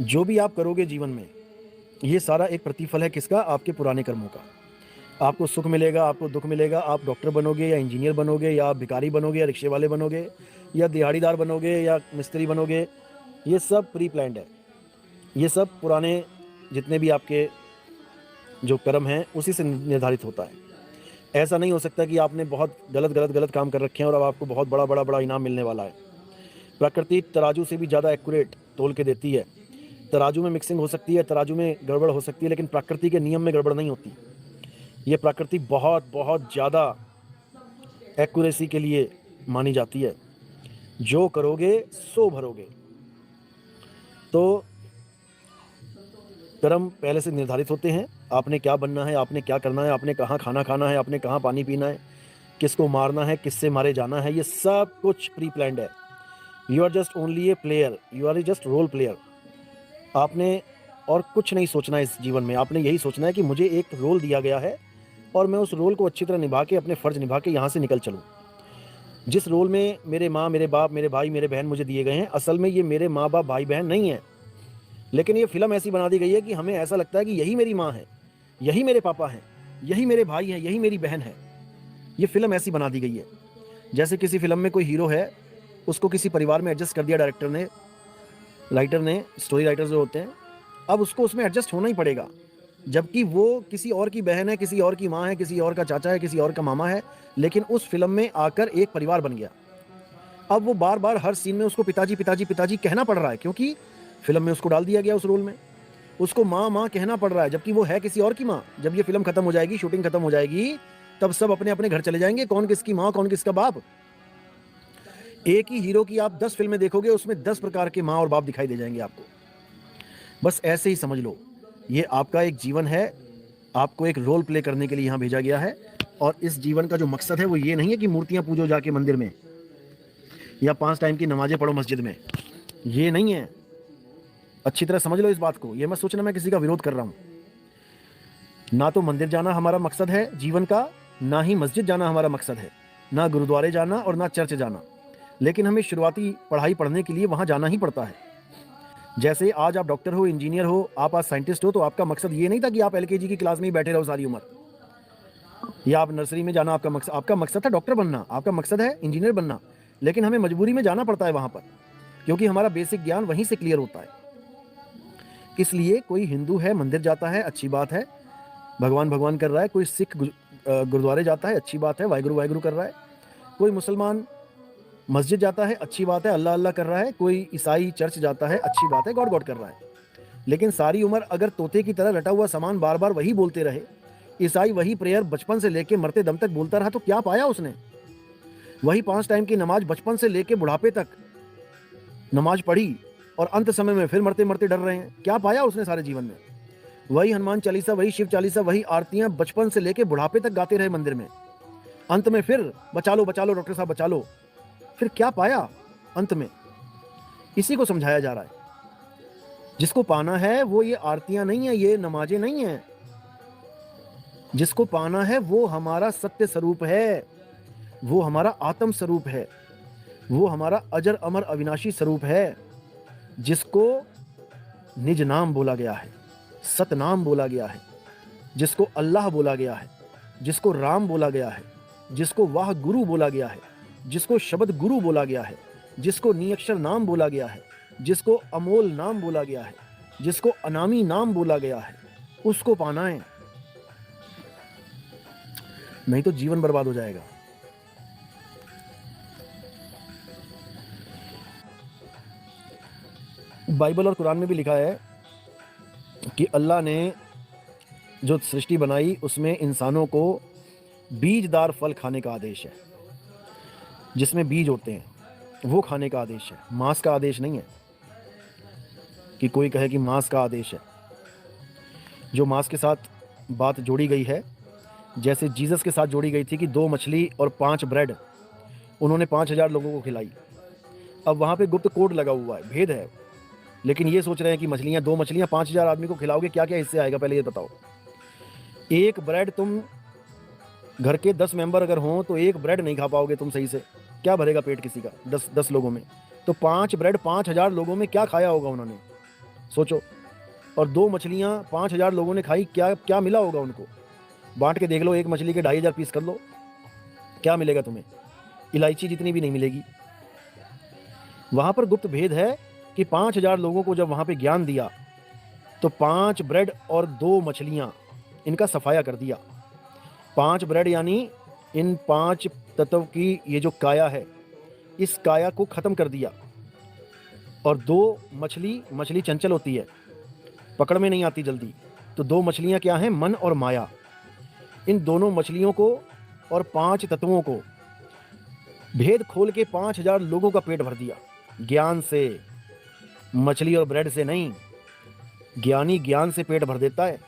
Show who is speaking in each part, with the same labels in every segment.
Speaker 1: जो भी आप करोगे जीवन में, ये सारा एक प्रतिफल है किसका? आपके पुराने कर्मों का। आपको सुख मिलेगा, आपको दुख मिलेगा, आप डॉक्टर बनोगे या इंजीनियर बनोगे या आप भिखारी बनोगे या रिक्शे वाले बनोगे या दिहाड़ीदार बनोगे या मिस्त्री बनोगे, ये सब प्री प्लान्ड है। ये सब पुराने जितने भी आपके जो कर्म हैं उसी से निर्धारित होता है। ऐसा नहीं हो सकता कि आपने बहुत गलत काम कर रखे हैं और अब आपको बहुत बड़ा इनाम मिलने वाला है। प्रकृति तराजू से भी ज़्यादा एक्यूरेट तोल के देती है। तराजू में मिक्सिंग हो सकती है, तराजू में गड़बड़ हो सकती है, लेकिन प्रकृति के नियम में गड़बड़ नहीं होती। ये प्रकृति बहुत बहुत ज़्यादा एक्यूरेसी के लिए मानी जाती है। जो करोगे सो भरोगे। तो कर्म पहले से निर्धारित होते हैं। आपने क्या बनना है, आपने क्या करना है, आपने कहाँ खाना खाना है, आपने कहाँ पानी पीना है, किसको मारना है, किससे मारे जाना है, ये सब कुछ प्री प्लान्ड है। You are just only a player, you are just role player. आपने और कुछ नहीं सोचना है इस जीवन में। आपने यही सोचना है कि मुझे एक रोल दिया गया है और मैं उस रोल को अच्छी तरह निभा के, अपने फ़र्ज़ निभा के यहाँ से निकल चलूँ। जिस रोल में मेरे माँ, मेरे बाप, मेरे भाई, मेरे बहन मुझे दिए गए हैं, असल में ये मेरे माँ बाप, भाई बहन नहीं हैं। लेकिन ये फ़िल्म ऐसी बना दी गई है कि हमें ऐसा लगता है कि यही मेरी माँ है, यही मेरे पापा हैं, यही मेरे भाई हैं, यही मेरी बहन है। ये फ़िल्म ऐसी बना दी गई है। जैसे किसी फ़िल्म में कोई हीरो है, उसको किसी परिवार में एडजस्ट कर दिया डायरेक्टर ने, राइटर ने, स्टोरी राइटर जो होते हैं। अब उसको उसमें एडजस्ट होना ही पड़ेगा, जबकि वो किसी और की बहन है, किसी और की माँ है, किसी और का चाचा है, किसी और का मामा है, लेकिन उस फ़िल्म में आकर एक परिवार बन गया। अब वो बार-बार हर सीन में उसको पिताजी, पिताजी, पिताजी कहना पड़ रहा है, क्योंकि फ़िल्म में उसको डाल दिया गया उस रोल में। उसको माँ, माँ कहना पड़ रहा है, जबकि वो है किसी और की माँ। जब ये फ़िल्म खत्म हो जाएगी, शूटिंग खत्म हो जाएगी, तब सब अपने-अपने घर चले जाएँगे, कौन किसकी माँ, कौन किसका बाप। एक ही हीरो की आप 10 फ़िल्में देखोगे, उसमें 10 प्रकार के माँ और बाप दिखाई दे जाएँगे आपको। बस ऐसे ही समझ लो, ये आपका एक जीवन है, आपको एक रोल प्ले करने के लिए यहाँ भेजा गया है। और इस जीवन का जो मकसद है वो ये नहीं है कि मूर्तियाँ पूजो जाके मंदिर में या 5 टाइम की नमाज़ें पढ़ो मस्जिद में, ये नहीं है। अच्छी तरह समझ लो इस बात को, ये मत सोचना मैं किसी का विरोध कर रहा हूँ। ना तो मंदिर जाना हमारा मकसद है जीवन का, ना ही मस्जिद जाना हमारा मकसद है, ना गुरुद्वारे जाना और ना चर्च जाना। लेकिन हमें शुरुआती पढ़ाई पढ़ने के लिए वहाँ जाना ही पड़ता है। जैसे आज आप डॉक्टर हो, इंजीनियर हो, आप आज साइंटिस्ट हो, तो आपका मकसद ये नहीं था कि आप एलकेजी की क्लास में ही बैठे रहो सारी उम्र, या आप नर्सरी में जाना आपका मकसद था डॉक्टर बनना, आपका मकसद है इंजीनियर बनना। लेकिन हमें मजबूरी में जाना पड़ता है वहाँ पर, क्योंकि हमारा बेसिक ज्ञान वहीं से क्लियर होता है। इसलिए कोई हिंदू है मंदिर जाता है, अच्छी बात है, भगवान भगवान कर रहा है। कोई सिख गुरुद्वारे जाता है, अच्छी बात है, वाहिगुरु वाहिगुरु कर रहा है। कोई मुसलमान मस्जिद जाता है, अच्छी बात है, अल्लाह अल्लाह कर रहा है। कोई ईसाई चर्च जाता है, अच्छी बात है, गॉड गॉड कर रहा है। लेकिन सारी उम्र अगर तोते की तरह रटा हुआ सामान बार बार वही बोलते रहे, ईसाई वही प्रेयर बचपन से लेके मरते दम तक बोलता रहा, तो क्या पाया उसने? वही 5 टाइम की नमाज बचपन से लेके बुढ़ापे तक नमाज पढ़ी और अंत समय में फिर मरते मरते डर रहे हैं, क्या पाया उसने सारे जीवन में? वही हनुमान चालीसा, वही शिव चालीसा, वही आरतियां बचपन से लेके बुढ़ापे तक गाते रहे मंदिर में। अंत में फिर बचा लो डॉक्टर साहब बचा लो। फिर क्या पाया अंत में? इसी को समझाया जा रहा है। जिसको पाना है वो ये आरतियां नहीं है, ये नमाजें नहीं है। जिसको पाना है वो हमारा सत्य स्वरूप है, वो हमारा आत्म स्वरूप है, वो हमारा अजर अमर अविनाशी स्वरूप है, जिसको निज नाम बोला गया है, सतनाम बोला गया है, जिसको अल्लाह बोला गया है, जिसको राम बोला गया है, जिसको वाह गुरु बोला गया है, जिसको शब्द गुरु बोला गया है, जिसको नियक्षर नाम बोला गया है, जिसको अमोल नाम बोला गया है, जिसको अनामी नाम बोला गया है, उसको पाना है। नहीं तो जीवन बर्बाद हो जाएगा। बाइबल और कुरान में भी लिखा है कि अल्लाह ने जो सृष्टि बनाई उसमें इंसानों को बीजदार फल खाने का आदेश है, जिसमें बीज होते हैं वो खाने का आदेश है, मांस का आदेश नहीं है कि कोई कहे कि मांस का आदेश है। जो मांस के साथ बात जोड़ी गई है, जैसे जीसस के साथ जोड़ी गई थी कि 2 मछली और 5 ब्रेड उन्होंने 5000 लोगों को खिलाई। अब वहाँ पे गुप्त कोड लगा हुआ है, भेद है। लेकिन ये सोच रहे हैं कि मछलियाँ 2 मछलियाँ 5000 आदमी को खिलाओगे, क्या क्या हिस्से आएगा पहले ये बताओ। एक ब्रेड, तुम घर के 10 मेंबर अगर हों तो एक ब्रेड नहीं खा पाओगे तुम सही से, क्या भरेगा पेट किसी का 10 लोगों में? तो 5 ब्रेड 5000 लोगों में क्या खाया होगा उन्होंने? सोचो। और 2 मछलियाँ 5,000 लोगों ने खाई, क्या क्या मिला होगा उनको? बांट के देख लो, एक मछली के 2,500 पीस कर लो, क्या मिलेगा तुम्हें? इलायची जितनी भी नहीं मिलेगी। वहाँ पर गुप्त भेद है कि 5,000 लोगों को जब वहाँ पे ज्ञान दिया तो 5 ब्रेड और 2 मछलियाँ, इनका सफाया कर दिया। 5 ब्रेड यानी इन 5 तत्व की ये जो काया है, इस काया को ख़त्म कर दिया। और 2 मछली चंचल होती है, पकड़ में नहीं आती जल्दी, तो 2 मछलियाँ क्या हैं? मन और माया। इन दोनों मछलियों को और 5 तत्वों को भेद खोल के 5,000 लोगों का पेट भर दिया ज्ञान से, मछली और ब्रेड से नहीं। ज्ञानी ज्ञान से पेट भर देता है,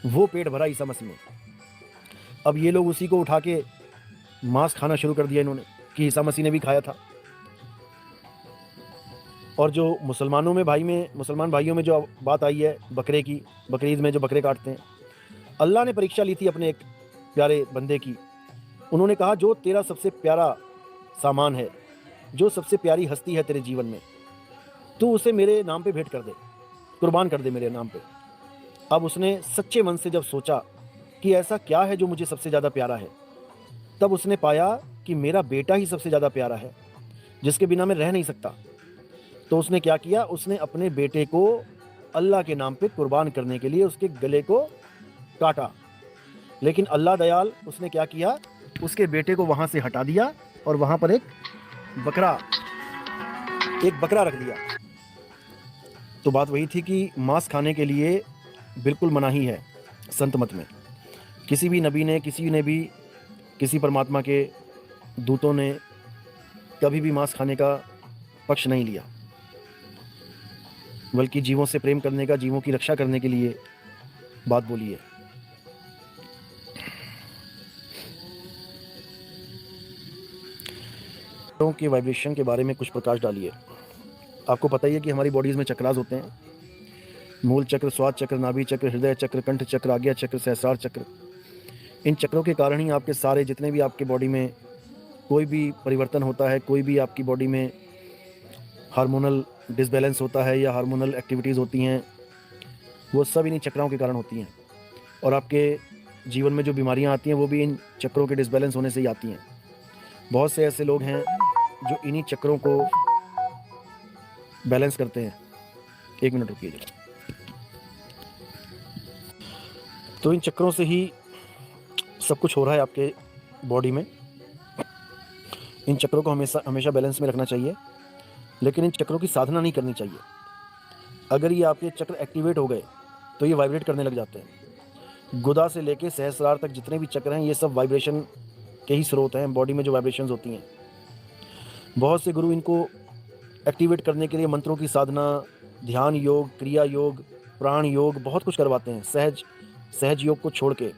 Speaker 1: वो पेट भरा ईसा मसीह ने। अब ये लोग उसी को उठा के मांस खाना शुरू कर दिया इन्होंने कि ईसा मसीह ने भी खाया था। और जो मुसलमान भाइयों में जो बात आई है बकरे की, बकरीद में जो बकरे काटते हैं, अल्लाह ने परीक्षा ली थी अपने एक प्यारे बंदे की। उन्होंने कहा, जो तेरा सबसे प्यारा सामान है, जो सबसे प्यारी हस्ती है तेरे जीवन में, तू उसे मेरे नाम पे भेंट कर दे, कुर्बान कर दे मेरे नाम पे। अब उसने सच्चे मन से जब सोचा कि ऐसा क्या है जो मुझे सबसे ज़्यादा प्यारा है, तब उसने पाया कि मेरा बेटा ही सबसे ज़्यादा प्यारा है, जिसके बिना मैं रह नहीं सकता। तो उसने क्या किया? उसने अपने बेटे को अल्लाह के नाम पे कुर्बान करने के लिए उसके गले को काटा। लेकिन अल्लाह दयाल, उसने क्या किया? उसके बेटे को वहाँ से हटा दिया और वहाँ पर एक बकरा रख दिया। तो बात वही थी कि मांस खाने के लिए बिल्कुल मनाही है संत मत में। किसी भी नबी ने, किसी परमात्मा के दूतों ने कभी भी मांस खाने का पक्ष नहीं लिया, बल्कि जीवों से प्रेम करने का, जीवों की रक्षा करने के लिए बात बोली है। चक्रों के वाइब्रेशन के बारे में कुछ प्रकाश डालिए। आपको पता ही है कि हमारी बॉडीज़ में चक्रास होते हैं, मूल चक्र, स्वाद चक्र, नाभि चक्र, हृदय चक्र, कंठ चक्र, आज्ञा चक्र, सहस्रार चक्र। इन चक्रों के कारण ही आपके सारे जितने भी आपके बॉडी में कोई भी परिवर्तन होता है, कोई भी आपकी बॉडी में हार्मोनल डिसबैलेंस होता है या हार्मोनल एक्टिविटीज़ होती हैं, वो सब इन्हीं चक्रों के कारण होती हैं। और आपके जीवन में जो बीमारियां आती हैं वो भी इन चक्रों के डिसबैलेंस होने से ही आती हैं। बहुत से ऐसे लोग हैं जो इन्हीं चक्रों को बैलेंस करते हैं। 1 मिनट रुकिए जरा। तो इन चक्रों से ही सब कुछ हो रहा है आपके बॉडी में। इन चक्रों को हमेशा बैलेंस में रखना चाहिए, लेकिन इन चक्रों की साधना नहीं करनी चाहिए। अगर ये आपके चक्र एक्टिवेट हो गए तो ये वाइब्रेट करने लग जाते हैं। गुदा से लेके सहस्रार तक जितने भी चक्र हैं, ये सब वाइब्रेशन के ही स्रोत हैं। बॉडी में जो वाइब्रेशंस होती हैं, बहुत से गुरु इनको एक्टिवेट करने के लिए मंत्रों की साधना, ध्यान योग, क्रिया योग, प्राण योग, बहुत कुछ करवाते हैं। सहज योग को छोड़ के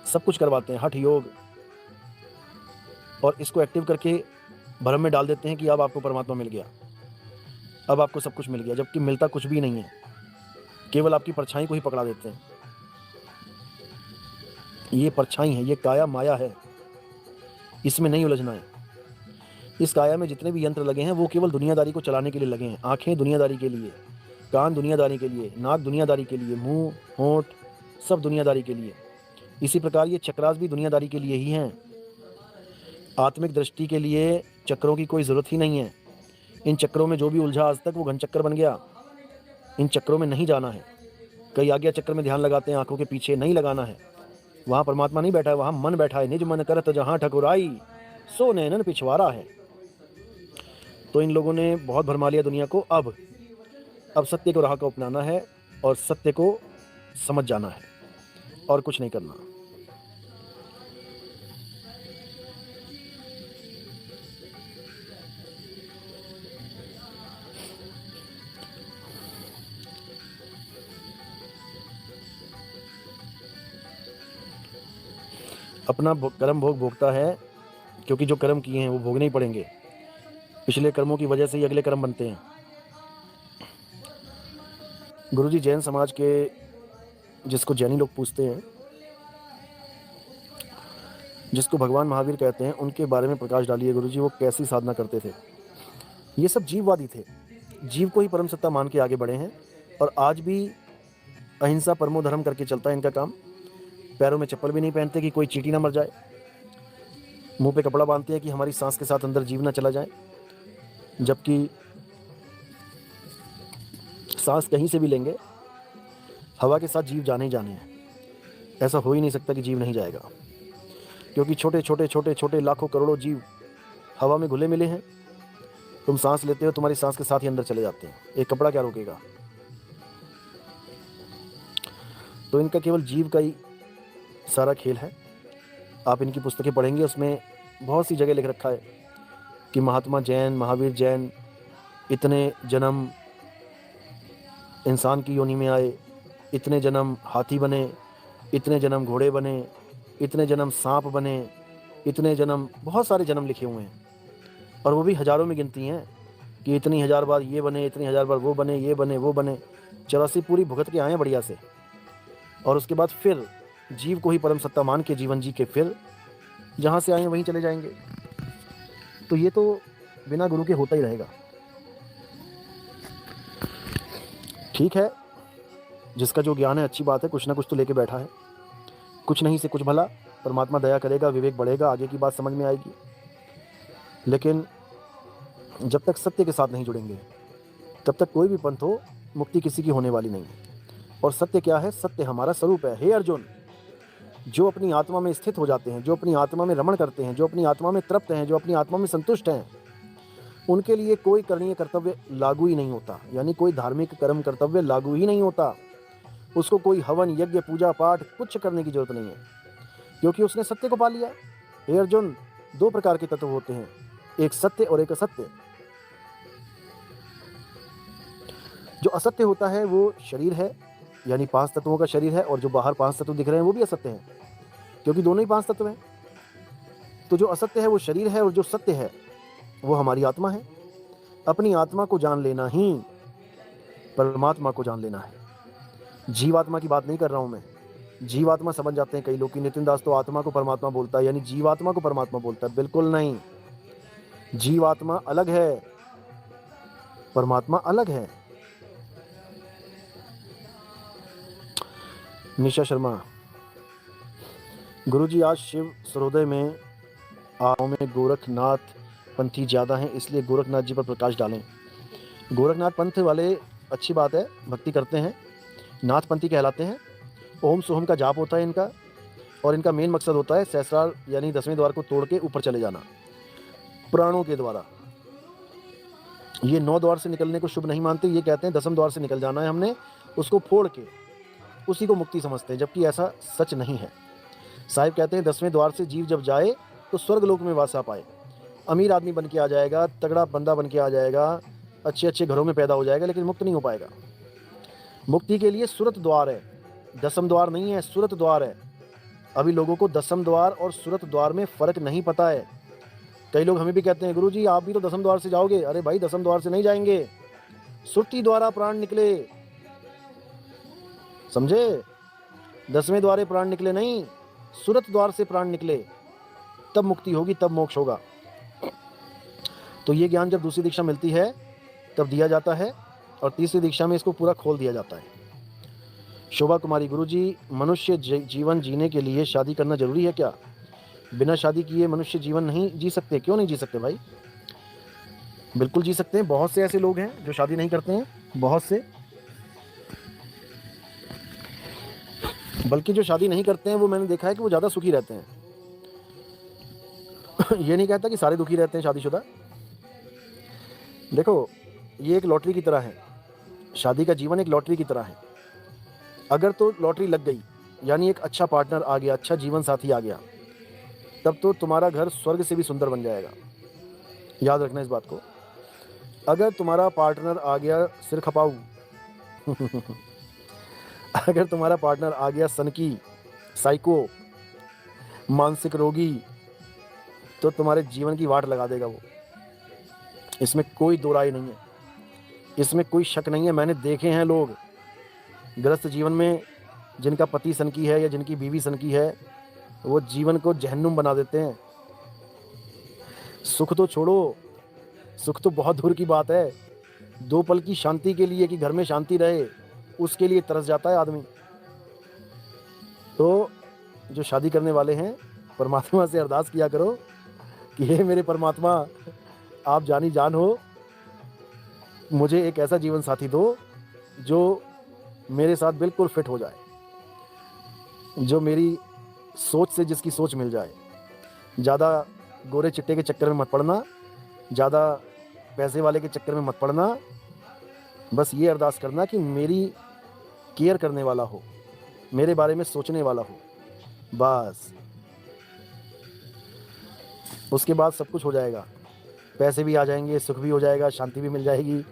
Speaker 1: सब कुछ करवाते हैं, हठ योग, और इसको एक्टिव करके भ्रम में डाल देते हैं कि अब आपको परमात्मा मिल गया, अब आपको सब कुछ मिल गया, जबकि मिलता कुछ भी नहीं है। केवल आपकी परछाई को ही पकड़ा देते हैं। ये परछाई है, ये काया माया है, इसमें नहीं उलझना है। इस काया में जितने भी यंत्र लगे हैं वो केवल दुनियादारी को चलाने के लिए लगे हैं। आंखें दुनियादारी के लिए, कान दुनियादारी के लिए, नाक दुनियादारी के लिए, मुंह, होंठ, सब दुनियादारी के लिए। इसी प्रकार ये चक्रास भी दुनियादारी के लिए ही हैं। आत्मिक दृष्टि के लिए चक्रों की कोई ज़रूरत ही नहीं है। इन चक्रों में जो भी उलझा आज तक, वो घन चक्कर बन गया। इन चक्रों में नहीं जाना है। कई आज्ञा चक्र में ध्यान लगाते हैं, आंखों के पीछे नहीं लगाना है। वहाँ परमात्मा नहीं बैठा है, वहाँ मन बैठा है। निज मन करत जहाँ ठकुराई, सो नैनन पिछवाड़ा है। तो इन लोगों ने बहुत भरमा लिया दुनिया को। अब सत्य को राह को अपनाना है और सत्य को समझ जाना है, और कुछ नहीं करना। अपना कर्म भोग भोगता है, क्योंकि जो कर्म किए हैं वो भोगने ही पड़ेंगे। पिछले कर्मों की वजह से ही अगले कर्म बनते हैं। गुरुजी जैन समाज के, जिसको जैनी लोग पूछते हैं, जिसको भगवान महावीर कहते हैं, उनके बारे में प्रकाश डालिए गुरुजी। वो कैसी साधना करते थे? ये सब जीववादी थे, जीव को ही परम सत्ता मान के आगे बढ़े हैं। और आज भी अहिंसा परमो धर्म करके चलता है इनका काम। पैरों में चप्पल भी नहीं पहनते कि कोई चींटी ना मर जाए, मुंह पे कपड़ा बांधते हैं कि हमारी सांस के साथ अंदर जीव ना चला जाए, जबकि सांस कहीं से भी लेंगे हवा के साथ जीव जाने ही जाने हैं। ऐसा हो ही नहीं सकता कि जीव नहीं जाएगा, क्योंकि छोटे छोटे छोटे छोटे लाखों करोड़ों जीव हवा में घुले मिले हैं। तुम सांस लेते हो, तुम्हारी सांस के साथ ही अंदर चले जाते हैं, एक कपड़ा क्या रोकेगा। तो इनका केवल जीव का ही सारा खेल है। आप इनकी पुस्तकें पढ़ेंगे, उसमें बहुत सी जगह लिख रखा है कि महात्मा जैन, महावीर जैन इतने जन्म इंसान की योनि में आए, इतने जन्म हाथी बने, इतने जन्म घोड़े बने, इतने जन्म सांप बने, इतने जन्म, बहुत सारे जन्म लिखे हुए हैं, और वो भी हज़ारों में गिनती हैं कि इतनी हज़ार बार ये बने, इतनी हज़ार बार वो बने, ये बने, वो बने। 84 पूरी भुगत के आए हैं बढ़िया से, और उसके बाद फिर जीव को ही परम सत्ता मान के जीवन जी के फिर जहाँ से आए हैं वहीं चले जाएंगे। तो ये तो बिना गुरु के होता ही रहेगा। ठीक है, जिसका जो ज्ञान है अच्छी बात है, कुछ ना कुछ तो लेके बैठा है, कुछ नहीं से कुछ भला, परमात्मा दया करेगा, विवेक बढ़ेगा, आगे की बात समझ में आएगी। लेकिन जब तक सत्य के साथ नहीं जुड़ेंगे तब तक कोई भी पंथ हो, मुक्ति किसी की होने वाली नहीं है। और सत्य क्या है? सत्य हमारा स्वरूप है। हे अर्जुन, जो अपनी आत्मा में स्थित हो जाते हैं, जो अपनी आत्मा में रमण करते हैं, जो अपनी आत्मा में तृप्त हैं, जो अपनी आत्मा में संतुष्ट हैं, उनके लिए कोई करणीय कर्तव्य लागू ही नहीं होता, यानी कोई धार्मिक कर्म कर्तव्य लागू ही नहीं होता। उसको कोई हवन, यज्ञ, पूजा पाठ कुछ करने की जरूरत नहीं है, क्योंकि उसने सत्य को पा लिया। हे अर्जुन, दो प्रकार के तत्व होते हैं, एक सत्य और एक असत्य। जो असत्य होता है वो शरीर है, यानी 5 तत्वों का शरीर है, और जो बाहर 5 तत्व दिख रहे हैं वो भी असत्य हैं, क्योंकि दोनों ही 5 तत्व हैं। तो जो असत्य है वो शरीर है, और जो सत्य है वो हमारी आत्मा है। अपनी आत्मा को जान लेना ही परमात्मा को जान लेना है। जीवात्मा की बात नहीं कर रहा हूं मैं। जीवात्मा समझ जाते हैं कई लोग कि नितिन दास तो आत्मा को परमात्मा बोलता है, यानी जीवात्मा को परमात्मा बोलता है। बिल्कुल नहीं, जीवात्मा अलग है, परमात्मा अलग है। निशा शर्मा, गुरुजी आज शिव सर्वोदय में आओ में गोरखनाथ पंथी ज़्यादा हैं, इसलिए गोरखनाथ जी पर प्रकाश डालें। गोरखनाथ पंथ वाले अच्छी बात है, भक्ति करते हैं, नाथ पंथी कहलाते हैं। ओम सोहम का जाप होता है इनका, और इनका मेन मकसद होता है सहस्रार यानी 10वें द्वार को तोड़ के ऊपर चले जाना प्राणों के द्वारा। ये 9 द्वार से निकलने को शुभ नहीं मानते, ये कहते हैं 10वें द्वार से निकल जाना है हमने, उसको फोड़ के उसी को मुक्ति समझते हैं, जबकि ऐसा सच नहीं है। साहिब कहते हैं 10वें द्वार से जीव जब जाए तो स्वर्ग लोक में वासा पाए, अमीर आदमी बन के आ जाएगा, तगड़ा बंदा बन के आ जाएगा, अच्छे अच्छे घरों में पैदा हो जाएगा, लेकिन मुक्त नहीं हो पाएगा। मुक्ति के लिए सुरत द्वार है, 10वें द्वार नहीं है, सुरत द्वार है। अभी लोगों को 10वें द्वार और सुरत द्वार में फ़र्क नहीं पता है। कई लोग हमें भी कहते हैं गुरुजी आप भी तो 10वें द्वार से जाओगे। अरे भाई 10वें द्वार से नहीं जाएंगे, सुरती द्वारा प्राण निकले, समझे? 10वें द्वारे प्राण निकले नहीं, सुरत द्वार से प्राण निकले, तब मुक्ति होगी, तब मोक्ष होगा। तो ये ज्ञान जब दूसरी दीक्षा मिलती है तब दिया जाता है, और तीसरी दीक्षा में इसको पूरा खोल दिया जाता है। शोभा कुमारी, गुरुजी मनुष्य जीवन जीने के लिए शादी करना जरूरी है क्या? बिना शादी किए मनुष्य जीवन नहीं जी सकते। क्यों नहीं जी सकते भाई? बिल्कुल जी सकते हैं। बहुत से ऐसे लोग हैं जो शादी नहीं करते हैं, बहुत से, बल्कि जो शादी नहीं करते हैं वो मैंने देखा है कि वो ज़्यादा सुखी रहते हैं। ये नहीं कहता कि सारे दुखी रहते हैं शादीशुदा। देखो, ये एक लॉटरी की तरह है, शादी का जीवन एक लॉटरी की तरह है। अगर तो लॉटरी लग गई, यानी एक अच्छा पार्टनर आ गया, अच्छा जीवन साथी आ गया, तब तो तुम्हारा घर स्वर्ग से भी सुंदर बन जाएगा। याद रखना इस बात को। अगर तुम्हारा पार्टनर आ गया सिर खपाऊ अगर तुम्हारा पार्टनर आ गया सनकी, साइको, मानसिक रोगी, तो तुम्हारे जीवन की वाट लगा देगा वो। इसमें कोई दो राय नहीं है, इसमें कोई शक नहीं है। मैंने देखे हैं लोग गृहस्थ जीवन में जिनका पति सनकी है या जिनकी बीवी सनकी है, वो जीवन को जहन्नुम बना देते हैं। सुख तो छोड़ो, सुख तो बहुत दूर की बात है। 2 पल की शांति के लिए कि घर में शांति रहे, उसके लिए तरस जाता है आदमी। तो जो शादी करने वाले हैं, परमात्मा से अरदास किया करो कि हे मेरे परमात्मा, आप जानी जान हो, मुझे एक ऐसा जीवन साथी दो जो मेरे साथ बिल्कुल फिट हो जाए, जो मेरी सोच से जिसकी सोच मिल जाए। ज़्यादा गोरे चिट्टे के चक्कर में मत पड़ना, ज़्यादा पैसे वाले के चक्कर में मत पड़ना। बस ये अरदास करना कि मेरी केयर करने वाला हो, मेरे बारे में सोचने वाला हो, बस। उसके बाद सब कुछ हो जाएगा, पैसे भी आ जाएंगे, सुख भी हो जाएगा, शांति भी मिल जाएगी।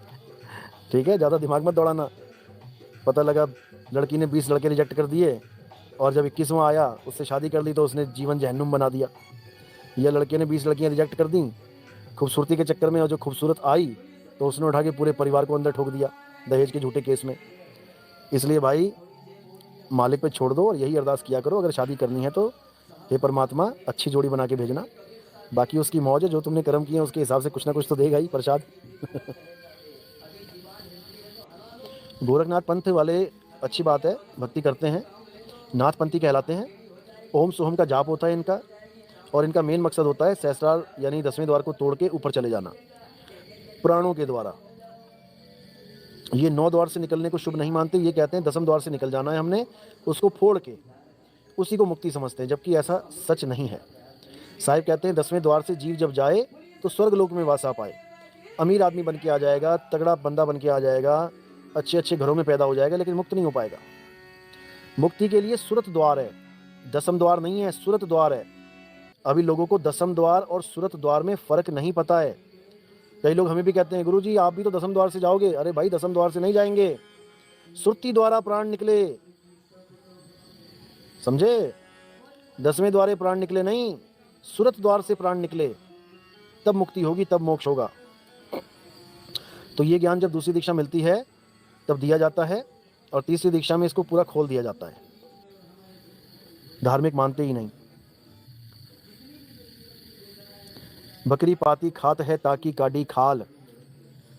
Speaker 1: ठीक है, ज़्यादा दिमाग मत दौड़ाना। पता लगा लड़की ने 20 लड़के रिजेक्ट कर दिए और जब 21वां आया उससे शादी कर ली तो उसने जीवन जहन्नुम बना दिया। या लड़के ने 20 लड़कियां रिजेक्ट कर दी खूबसूरती के चक्कर में, और जो खूबसूरत आई तो उसने उठा के पूरे परिवार को अंदर ठोक दिया दहेज के झूठे केस में। इसलिए भाई मालिक पे छोड़ दो और यही अरदास किया करो, अगर शादी करनी है तो हे परमात्मा अच्छी जोड़ी बना के भेजना। बाकी उसकी मौज है, जो तुमने कर्म किए उसके हिसाब से कुछ ना कुछ तो देगा ही प्रसाद। गोरखनाथ पंथ वाले अच्छी बात है, भक्ति करते हैं, नाथपंथी कहलाते हैं। ओम सोहम का जाप होता है इनका, और इनका मेन मकसद होता है सहस्त्रार यानी 10वें द्वार को तोड़ के ऊपर चले जाना प्राणों के द्वारा। ये 9 द्वार से निकलने को शुभ नहीं मानते, ये कहते हैं 10वें द्वार से निकल जाना है हमने, उसको फोड़ के उसी को मुक्ति समझते हैं, जबकि ऐसा सच नहीं है। साहिब कहते हैं 10वें द्वार से जीव जब जाए तो स्वर्ग लोक में वास आ पाए, अमीर आदमी बन के आ जाएगा, तगड़ा बंदा बन के आ जाएगा, अच्छे अच्छे घरों में पैदा हो जाएगा, लेकिन मुक्त नहीं हो पाएगा। मुक्ति के लिए सुरत द्वार है, 10वें द्वार नहीं है, सुरत द्वार है। अभी लोगों को 10वें द्वार और सुरत द्वार में फ़र्क नहीं पता है। कई लोग हमें भी कहते हैं गुरुजी आप भी तो 10वें द्वार से जाओगे। अरे भाई 10वें द्वार से नहीं जाएंगे, सुरती द्वारा प्राण निकले, समझे? 10वें द्वारे प्राण निकले नहीं, सुरत द्वार से प्राण निकले, तब मुक्ति होगी, तब मोक्ष होगा। तो ये ज्ञान जब दूसरी दीक्षा मिलती है तब दिया जाता है, और तीसरी दीक्षा में इसको पूरा खोल दिया जाता है। धार्मिक मानते ही नहीं। बकरी पाती खात है ताकि काडी खाल,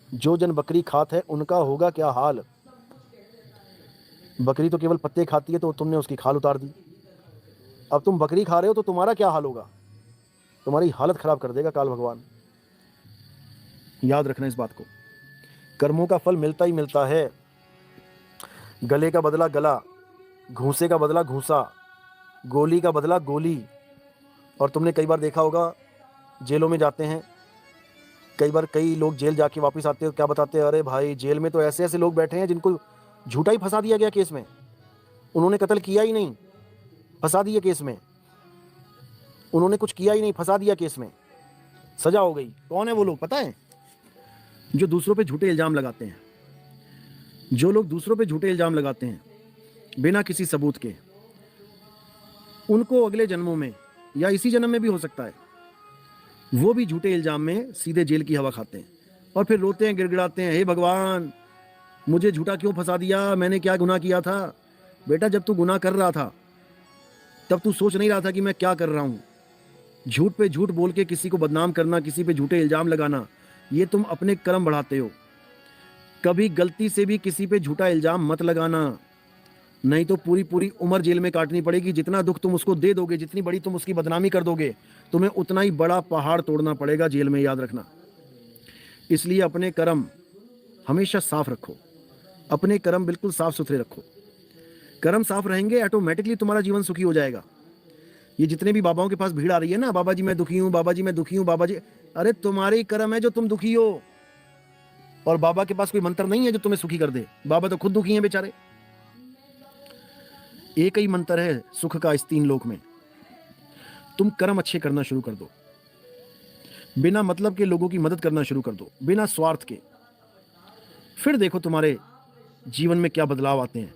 Speaker 1: जो जन बकरी खात है उनका होगा क्या हाल। बकरी तो केवल पत्ते खाती है तो तुमने उसकी खाल उतार दी। अब तुम बकरी खा रहे हो तो तुम्हारा क्या हाल होगा, तुम्हारी हालत खराब कर देगा काल भगवान। याद रखना इस बात को। कर्मों का फल मिलता ही मिलता है। गले का बदला गला, घूंसे का बदला घूंसा, गोली का बदला गोली। और तुमने कई बार देखा होगा जेलों में जाते हैं, कई बार कई लोग जेल जाके वापस आते हैं, क्या बताते हैं, अरे भाई जेल में तो ऐसे ऐसे लोग बैठे हैं जिनको झूठा ही फंसा दिया गया केस में, उन्होंने कत्ल किया ही नहीं, फंसा दिया केस में, उन्होंने कुछ किया ही नहीं, फंसा दिया केस में, सजा हो गई। कौन है वो लोग पता है? जो दूसरों पे झूठे इल्जाम लगाते हैं। जो लोग दूसरों पे झूठे इल्जाम लगाते हैं बिना किसी सबूत के, उनको अगले जन्मों में या इसी जन्म में भी हो सकता है, वो भी झूठे इल्जाम में सीधे जेल की हवा खाते हैं और फिर रोते हैं, गिड़गिड़ाते हैं, हे भगवान मुझे झूठा क्यों फंसा दिया, मैंने क्या गुनाह किया था। बेटा जब तू गुनाह कर रहा था तब तू सोच नहीं रहा था कि मैं क्या कर रहा हूँ। झूठ पे झूठ बोल के किसी को बदनाम करना, किसी पे झूठे इल्जाम लगाना, ये तुम अपने कर्म बढ़ाते हो। कभी गलती से भी किसी पे झूठा इल्जाम मत लगाना, नहीं तो पूरी पूरी उम्र जेल में काटनी पड़ेगी। जितना दुख तुम उसको दे दोगे, जितनी बड़ी तुम उसकी बदनामी कर दोगे, तुम्हें उतना ही बड़ा पहाड़ तोड़ना पड़ेगा जेल में, याद रखना। इसलिए अपने कर्म हमेशा साफ रखो, अपने कर्म बिल्कुल साफ सुथरे रखो। कर्म साफ रहेंगे ऑटोमेटिकली तुम्हारा जीवन सुखी हो जाएगा। ये जितने भी बाबाओं के पास भीड़ आ रही है ना, बाबा जी मैं दुखी हूँ, बाबा जी मैं दुखी हूँ, बाबा जी, अरे तुम्हारे ही कर्म है जो तुम दुखी हो, और बाबा के पास कोई मंत्र नहीं है जो तुम्हें सुखी कर दे। बाबा तो खुद दुखी हैं बेचारे। एक ही मंत्र है सुख का इस 3 लोक में। तुम कर्म अच्छे करना शुरू कर दो, बिना मतलब के लोगों की मदद करना शुरू कर दो, बिना स्वार्थ के, फिर देखो तुम्हारे जीवन में क्या बदलाव आते हैं।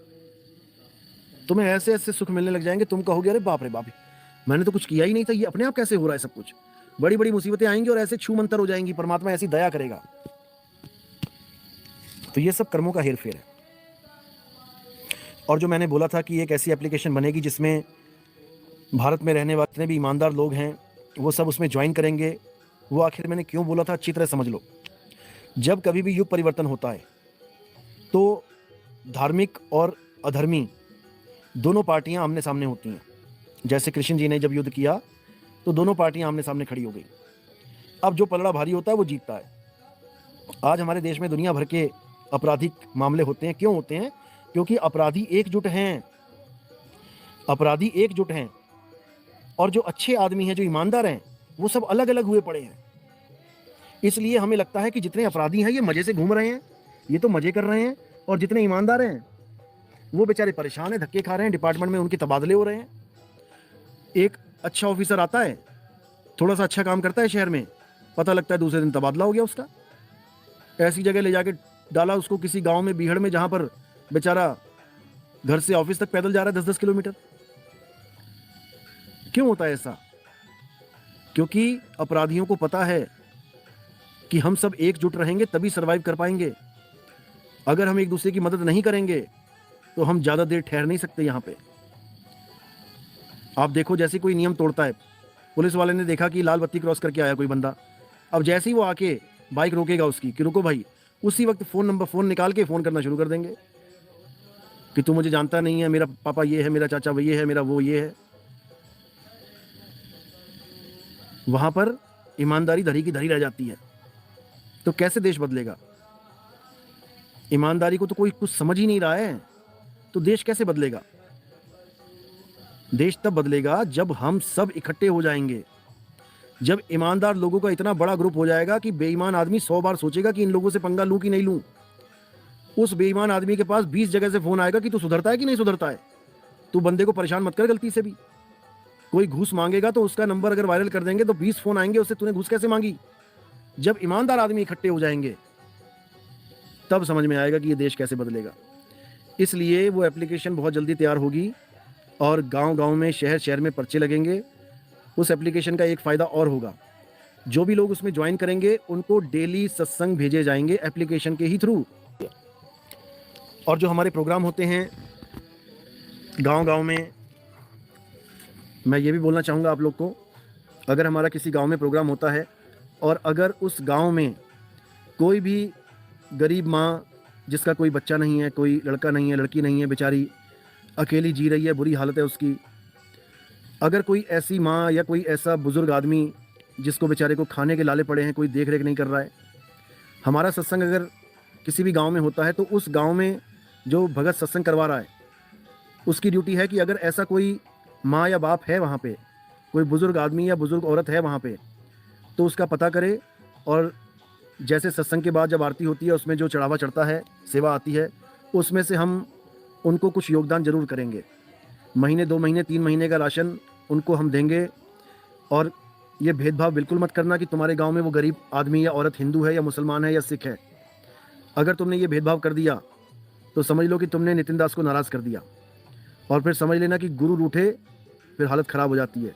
Speaker 1: तुम्हें ऐसे ऐसे सुख मिलने लग जाएंगे, तुम कहोगे अरे बाप रे बाप, मैंने तो कुछ किया ही नहीं था, ये अपने आप कैसे हो रहा है सब कुछ। बड़ी बड़ी मुसीबतें आएंगी और ऐसे छू मंतर हो जाएंगी, परमात्मा ऐसी दया करेगा। तो ये सब कर्मों का हेरफेर है। और जो मैंने बोला था कि एक ऐसी एप्लीकेशन बनेगी जिसमें भारत में रहने वाले जितने भी ईमानदार लोग हैं वो सब उसमें ज्वाइन करेंगे। वो आखिर मैंने क्यों बोला था अच्छी तरह समझ लो। जब कभी भी युग परिवर्तन होता है तो धार्मिक और अधर्मी दोनों पार्टियां आमने सामने होती हैं। जैसे कृष्ण जी ने जब युद्ध किया तो दोनों पार्टियां आमने सामने खड़ी हो गई। अब जो पलड़ा भारी होता है वो जीतता है। आज हमारे देश में दुनिया भर के आपराधिक मामले होते हैं। क्यों होते हैं? क्योंकि अपराधी एकजुट हैं, अपराधी एकजुट हैं, और जो अच्छे आदमी हैं, जो ईमानदार हैं, वो सब अलग अलग हुए पड़े हैं। इसलिए हमें लगता है कि जितने अपराधी हैं ये मजे से घूम रहे हैं, ये तो मजे कर रहे हैं, और जितने ईमानदार हैं वो बेचारे परेशान हैं, धक्के खा रहे हैं, डिपार्टमेंट में उनके तबादले हो रहे हैं। एक अच्छा ऑफिसर आता है, थोड़ा सा अच्छा काम करता है शहर में, पता लगता है दूसरे दिन तबादला हो गया उसका। ऐसी जगह ले जाके डाला उसको किसी गांव में, बीहड़ में, जहां पर बेचारा घर से ऑफिस तक पैदल जा रहा है 10-10 किलोमीटर। क्यों होता है ऐसा? क्योंकि अपराधियों को पता है कि हम सब एकजुट रहेंगे तभी सरवाइव कर पाएंगे। अगर हम एक दूसरे की मदद नहीं करेंगे तो हम ज़्यादा देर ठहर नहीं सकते यहाँ पे। आप देखो, जैसे कोई नियम तोड़ता है, पुलिस वाले ने देखा कि लाल बत्ती क्रॉस करके आया कोई बंदा, अब जैसे ही वो आके बाइक रोकेगा उसकी कि रुको भाई, उसी वक्त फ़ोन निकाल के फ़ोन करना शुरू कर देंगे कि तू मुझे जानता नहीं है, मेरा पापा ये है, मेरा चाचा वो ये है, मेरा वो ये है। वहाँ पर ईमानदारी धरी की धरी रह जाती है। तो कैसे देश बदलेगा? ईमानदारी को तो कोई कुछ समझ ही नहीं रहा है, तो देश कैसे बदलेगा? देश तब बदलेगा जब हम सब इकट्ठे हो जाएंगे, जब ईमानदार लोगों का इतना बड़ा ग्रुप हो जाएगा कि बेईमान आदमी 100 बार सोचेगा कि इन लोगों से पंगा लूं कि नहीं लूं। उस बेईमान आदमी के पास 20 जगह से फोन आएगा कि तू सुधरता है कि नहीं सुधरता है, तू बंदे को परेशान मत कर गलती से भी। कोई घूस मांगेगा तो उसका नंबर अगर वायरल कर देंगे तो 20 फोन आएंगे उससे, तूने घूस कैसे मांगी। जब ईमानदार आदमी इकट्ठे हो जाएंगे तब समझ में आएगा कि ये देश कैसे बदलेगा। इसलिए वो एप्लीकेशन बहुत जल्दी तैयार होगी और गांव-गांव में, शहर-शहर में पर्चे लगेंगे। उस एप्लीकेशन का एक फ़ायदा और होगा, जो भी लोग उसमें ज्वाइन करेंगे उनको डेली सत्संग भेजे जाएंगे एप्लीकेशन के ही थ्रू। और जो हमारे प्रोग्राम होते हैं गांव-गांव में, मैं ये भी बोलना चाहूँगा आप लोग को, अगर हमारा किसी गांव में प्रोग्राम होता है और अगर उस गांव में कोई भी गरीब माँ जिसका कोई बच्चा नहीं है, कोई लड़का नहीं है, लड़की नहीं है, बेचारी अकेली जी रही है, बुरी हालत है उसकी, अगर कोई ऐसी माँ या कोई ऐसा बुज़ुर्ग आदमी जिसको बेचारे को खाने के लाले पड़े हैं, कोई देख रेख नहीं कर रहा है, हमारा सत्संग अगर किसी भी गांव में होता है तो उस गांव में जो भगत सत्संग करवा रहा है उसकी ड्यूटी है कि अगर ऐसा कोई माँ या बाप है वहाँ पे, कोई बुज़ुर्ग आदमी या बुज़ुर्ग औरत है वहाँ पे, तो उसका पता करे। और जैसे सत्संग के बाद जब आरती होती है उसमें जो चढ़ावा चढ़ता है, सेवा आती है, उसमें से हम उनको कुछ योगदान ज़रूर करेंगे। महीने, 2 महीने, 3 महीने का राशन उनको हम देंगे। और ये भेदभाव बिल्कुल मत करना कि तुम्हारे गांव में वो गरीब आदमी या औरत हिंदू है या मुसलमान है या सिख है। अगर तुमने ये भेदभाव कर दिया तो समझ लो कि तुमने नितिन दास को नाराज़ कर दिया, और फिर समझ लेना कि गुरु रूठे फिर हालत ख़राब हो जाती है।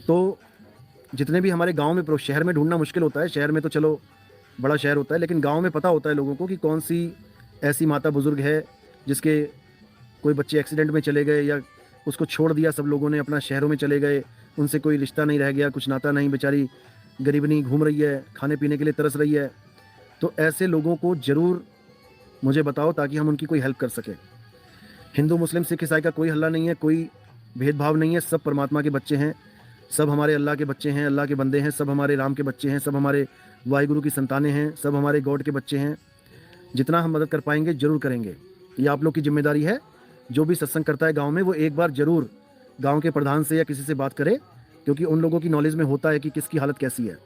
Speaker 1: तो जितने भी हमारे गांव में, शहर में ढूंढना मुश्किल होता है, शहर में तो चलो बड़ा शहर होता है, लेकिन गांव में पता होता है लोगों को कि कौन सी ऐसी माता बुजुर्ग है जिसके कोई बच्चे एक्सीडेंट में चले गए या उसको छोड़ दिया सब लोगों ने, अपना शहरों में चले गए, उनसे कोई रिश्ता नहीं रह गया, कुछ नाता नहीं, बेचारी गरीबनी घूम रही है, खाने पीने के लिए तरस रही है। तो ऐसे लोगों को ज़रूर मुझे बताओ ताकि हम उनकी कोई हेल्प कर सकें। हिंदू मुस्लिम सिख ईसाई का कोई हल्ला नहीं है, कोई भेदभाव नहीं है, सब परमात्मा के बच्चे हैं, सब हमारे अल्लाह के बच्चे हैं, अल्लाह के बंदे हैं, सब हमारे राम के बच्चे हैं, सब हमारे वाहिगुरु की संतानें हैं, सब हमारे गॉड के बच्चे हैं। जितना हम मदद कर पाएंगे ज़रूर करेंगे। ये आप लोग की जिम्मेदारी है। जो भी सत्संग करता है गांव में वो एक बार ज़रूर गांव के प्रधान से या किसी से बात करे, क्योंकि उन लोगों की नॉलेज में होता है कि किसकी हालत कैसी है।